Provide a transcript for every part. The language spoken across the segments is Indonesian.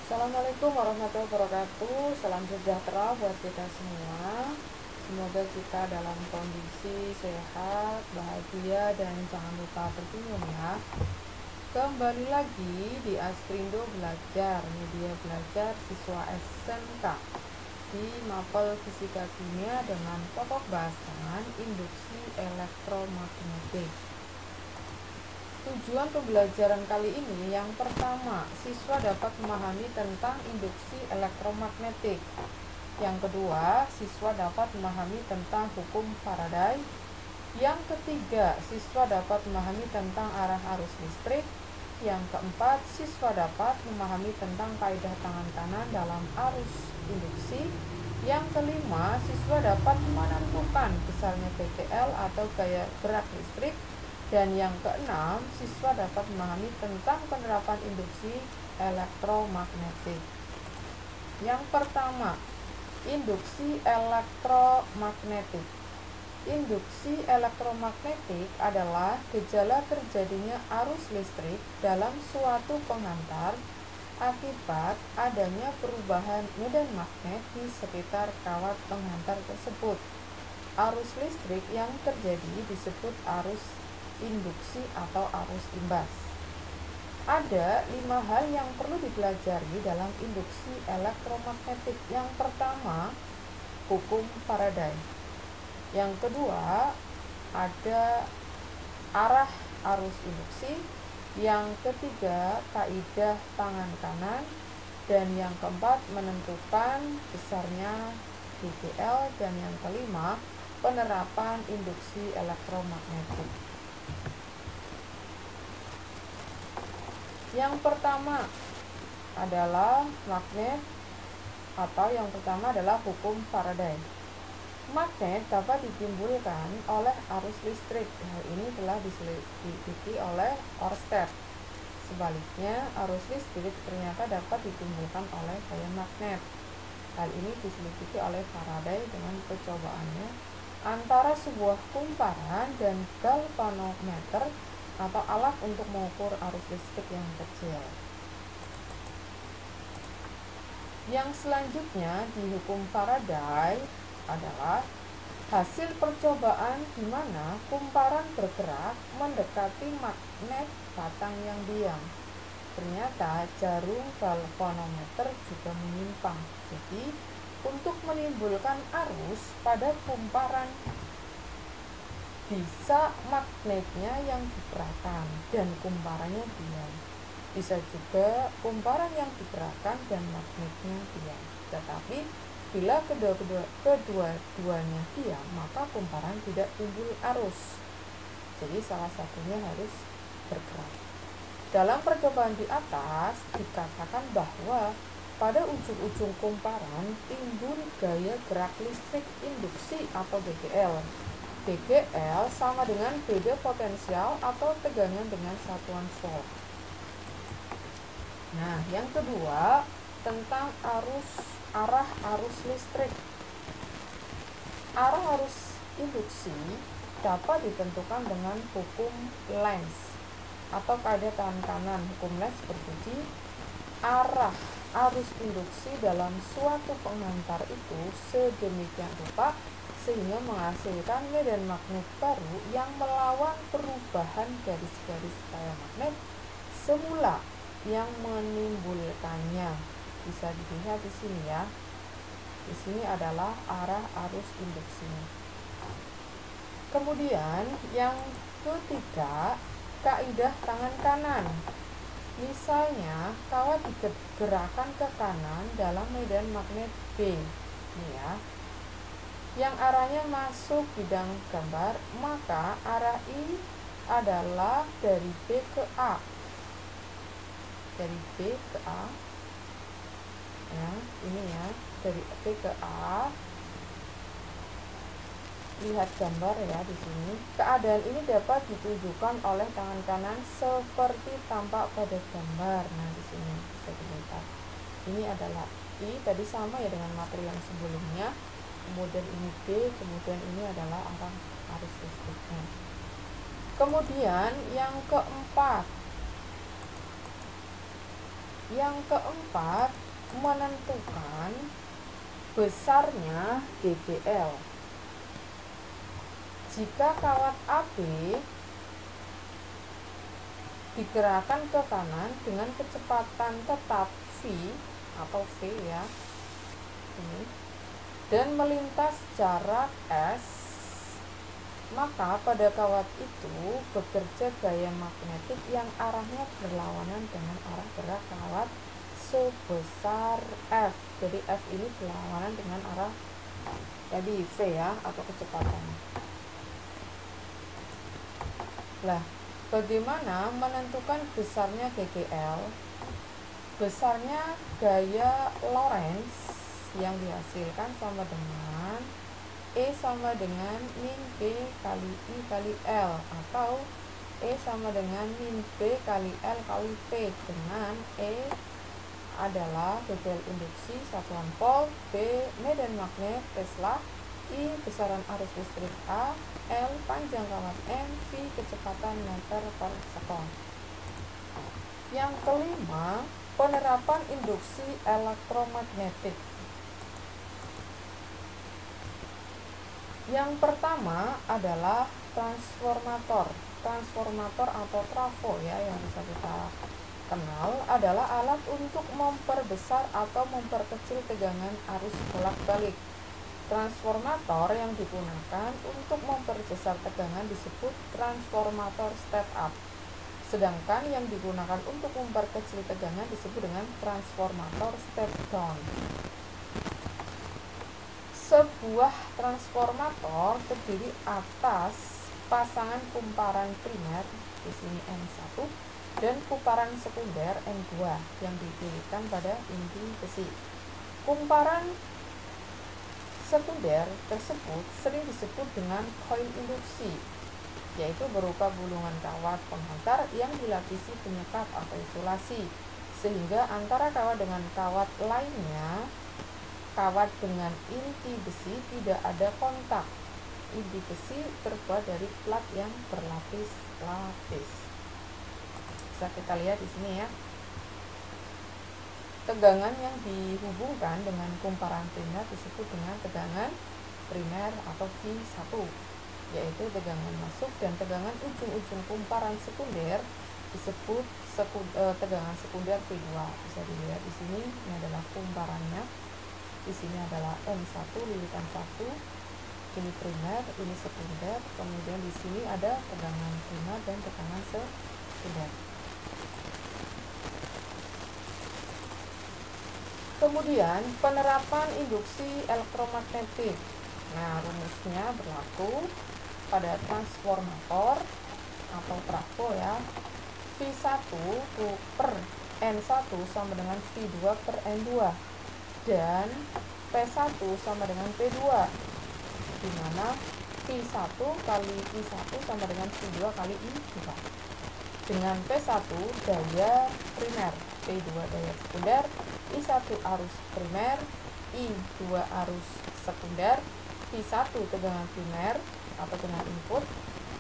Assalamualaikum warahmatullahi wabarakatuh. Salam sejahtera buat kita semua. Semoga kita dalam kondisi sehat, bahagia, dan jangan lupa tersenyum ya. Kembali lagi di Askrindo Belajar, media belajar siswa SMK di Mapel Fisika Kimia dengan pokok bahasan induksi elektromagnetik. Tujuan pembelajaran kali ini yang pertama, siswa dapat memahami tentang induksi elektromagnetik. Yang kedua, siswa dapat memahami tentang hukum Faraday. Yang ketiga, siswa dapat memahami tentang arah arus listrik. Yang keempat, siswa dapat memahami tentang kaidah tangan kanan dalam arus induksi. Yang kelima, siswa dapat menentukan besarnya PKL atau gaya gerak listrik. Dan yang keenam, siswa dapat memahami tentang penerapan induksi elektromagnetik. Yang pertama, induksi elektromagnetik. Induksi elektromagnetik adalah gejala terjadinya arus listrik dalam suatu penghantar akibat adanya perubahan medan magnet di sekitar kawat penghantar tersebut. Arus listrik yang terjadi disebut arus induksi atau arus imbas. Ada 5 hal yang perlu dipelajari dalam induksi elektromagnetik. Yang pertama, hukum Faraday. Yang kedua, ada arah arus induksi. Yang ketiga, kaidah tangan kanan. Dan yang keempat, menentukan besarnya PKL. Dan yang kelima, penerapan induksi elektromagnetik. Yang pertama adalah magnet, atau yang pertama adalah hukum Faraday. Magnet dapat ditimbulkan oleh arus listrik. Hal ini telah diselidiki oleh Ørsted. Sebaliknya, arus listrik ternyata dapat ditimbulkan oleh gaya magnet. Hal ini diselidiki oleh Faraday dengan percobaannya antara sebuah kumparan dan galvanometer atau alat untuk mengukur arus listrik yang kecil. Yang selanjutnya di hukum Faraday adalah hasil percobaan di mana kumparan bergerak mendekati magnet batang yang diam. Ternyata jarum galvanometer juga menyimpang. Jadi, untuk menimbulkan arus pada kumparan bisa magnetnya yang digerakkan dan kumparannya diam. Bisa juga kumparan yang digerakkan dan magnetnya diam. Tetapi bila kedua-duanya diam, maka kumparan tidak timbul arus. Jadi salah satunya harus bergerak. Dalam percobaan di atas dikatakan bahwa pada ujung-ujung kumparan timbul gaya gerak listrik induksi atau BGL. BGL sama dengan beda potensial atau tegangan dengan satuan volt. Nah, yang kedua tentang arah arus listrik. Arah arus induksi dapat ditentukan dengan hukum Lenz atau kaidah tangan kanan. Hukum Lenz berbunyi arah arus induksi dalam suatu penghantar itu sedemikian rupa sehingga menghasilkan medan magnet baru yang melawan perubahan garis-garis gaya magnet semula yang menimbulkannya. Bisa dilihat di sini ya. Di sini adalah arah arus induksinya. Kemudian yang ketiga, kaidah tangan kanan. Misalnya, kawat digerakkan ke kanan dalam medan magnet B. Ini ya. Yang arahnya masuk bidang gambar, maka arah I adalah dari B ke A. Dari B ke A. Ya, ini ya, dari B ke A. Lihat gambar ya di sini. Keadaan ini dapat ditunjukkan oleh tangan kanan seperti tampak pada gambar. Nah, di sini bisa dilihat. Ini adalah I, tadi sama ya dengan materi yang sebelumnya. Kemudian ini B, kemudian ini adalah arah arus listriknya. Kemudian yang keempat, Yang keempat, menentukan besarnya GGL. Jika kawat AB digerakkan ke kanan dengan kecepatan tetap V atau V ya, ini, dan melintas jarak S, maka pada kawat itu bekerja gaya magnetik yang arahnya berlawanan dengan arah gerak kawat sebesar F. Jadi F ini berlawanan dengan arah tadi V ya, atau kecepatan. Lah, bagaimana menentukan besarnya GGL? Besarnya gaya Lorentz yang dihasilkan sama dengan E sama dengan min B kali I kali L, atau E sama dengan min B kali L kali P, dengan E adalah bebel induksi satuan volt, B medan magnet Tesla, I besaran arus listrik A, L panjang kawat M, V kecepatan meter per sekon. Yang kelima, penerapan induksi elektromagnetik. Yang pertama adalah transformator atau trafo ya, yang bisa kita kenal adalah alat untuk memperbesar atau memperkecil tegangan arus bolak-balik. Transformator yang digunakan untuk memperbesar tegangan disebut transformator step up, sedangkan yang digunakan untuk memperkecil tegangan disebut dengan transformator step down. Sebuah transformator terdiri atas pasangan kumparan primer, di sini N1, dan kumparan sekunder N2 yang didirikan pada inti besi. Kumparan sekunder tersebut sering disebut dengan koil induksi, yaitu berupa gulungan kawat penghantar yang dilapisi penyekat atau isolasi, sehingga antara kawat dengan kawat lainnya, kawat dengan inti besi tidak ada kontak. Inti besi terbuat dari plat yang berlapis-lapis. Bisa kita lihat di sini ya. Tegangan yang dihubungkan dengan kumparan primer disebut dengan tegangan primer atau V1, yaitu tegangan masuk, dan tegangan ujung-ujung kumparan sekunder disebut tegangan sekunder V2. Bisa dilihat di sini, ini adalah kumparannya. Di sini adalah N1 lilitan 1, ini primer, ini sekunder, kemudian di sini ada tegangan primer dan tegangan sekunder. Kemudian penerapan induksi elektromagnetik. Nah, rumusnya berlaku pada transformator atau trafo ya. V1 per N1 sama dengan V2 per N2, dan P1 sama dengan P2, di mana V1 kali I1 sama dengan V2 kali I2. Dengan P1 daya primer, P2 daya sekunder, I1 arus primer, I2 arus sekunder, V1 tegangan primer atau tegangan input,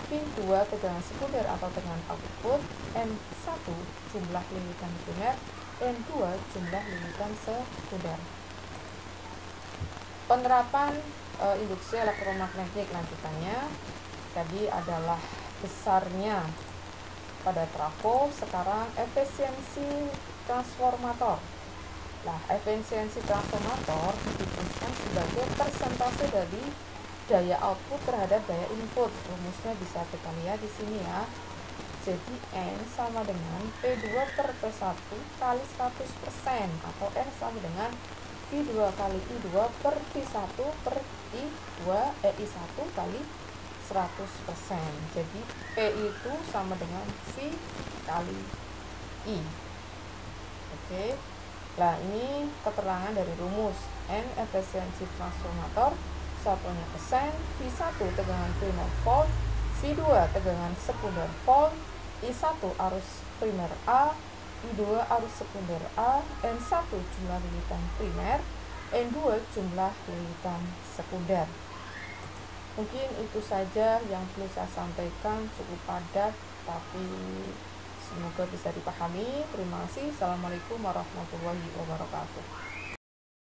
V2 tegangan sekunder atau tegangan output, N1 jumlah linitan primer, N2 jumlah linitan sekunder. Penerapan induksi elektromagnetik lanjutannya tadi adalah besarnya pada trafo. Sekarang efisiensi transformator. Nah, efisiensi transformator didefinisikan sebagai persentase dari daya output terhadap daya input. Rumusnya bisa kita lihat di sini ya. Jadi N sama dengan P2 per P1 kali 100%, atau N sama dengan V2 kali I2 per V1 per I1 kali 100%. Jadi P itu sama dengan V kali I. Oke. Nah, ini keterangan dari rumus. N efisiensi transformator, satunya persen, V1 tegangan primer volt, V2 tegangan sekunder volt, I1 arus primer A, I2 arus sekunder A, N1 jumlah lilitan primer, N2 jumlah lilitan sekunder. Mungkin itu saja yang perlu saya sampaikan, cukup padat tapi Semoga bisa dipahami. Terima kasih. Assalamualaikum warahmatullahi wabarakatuh.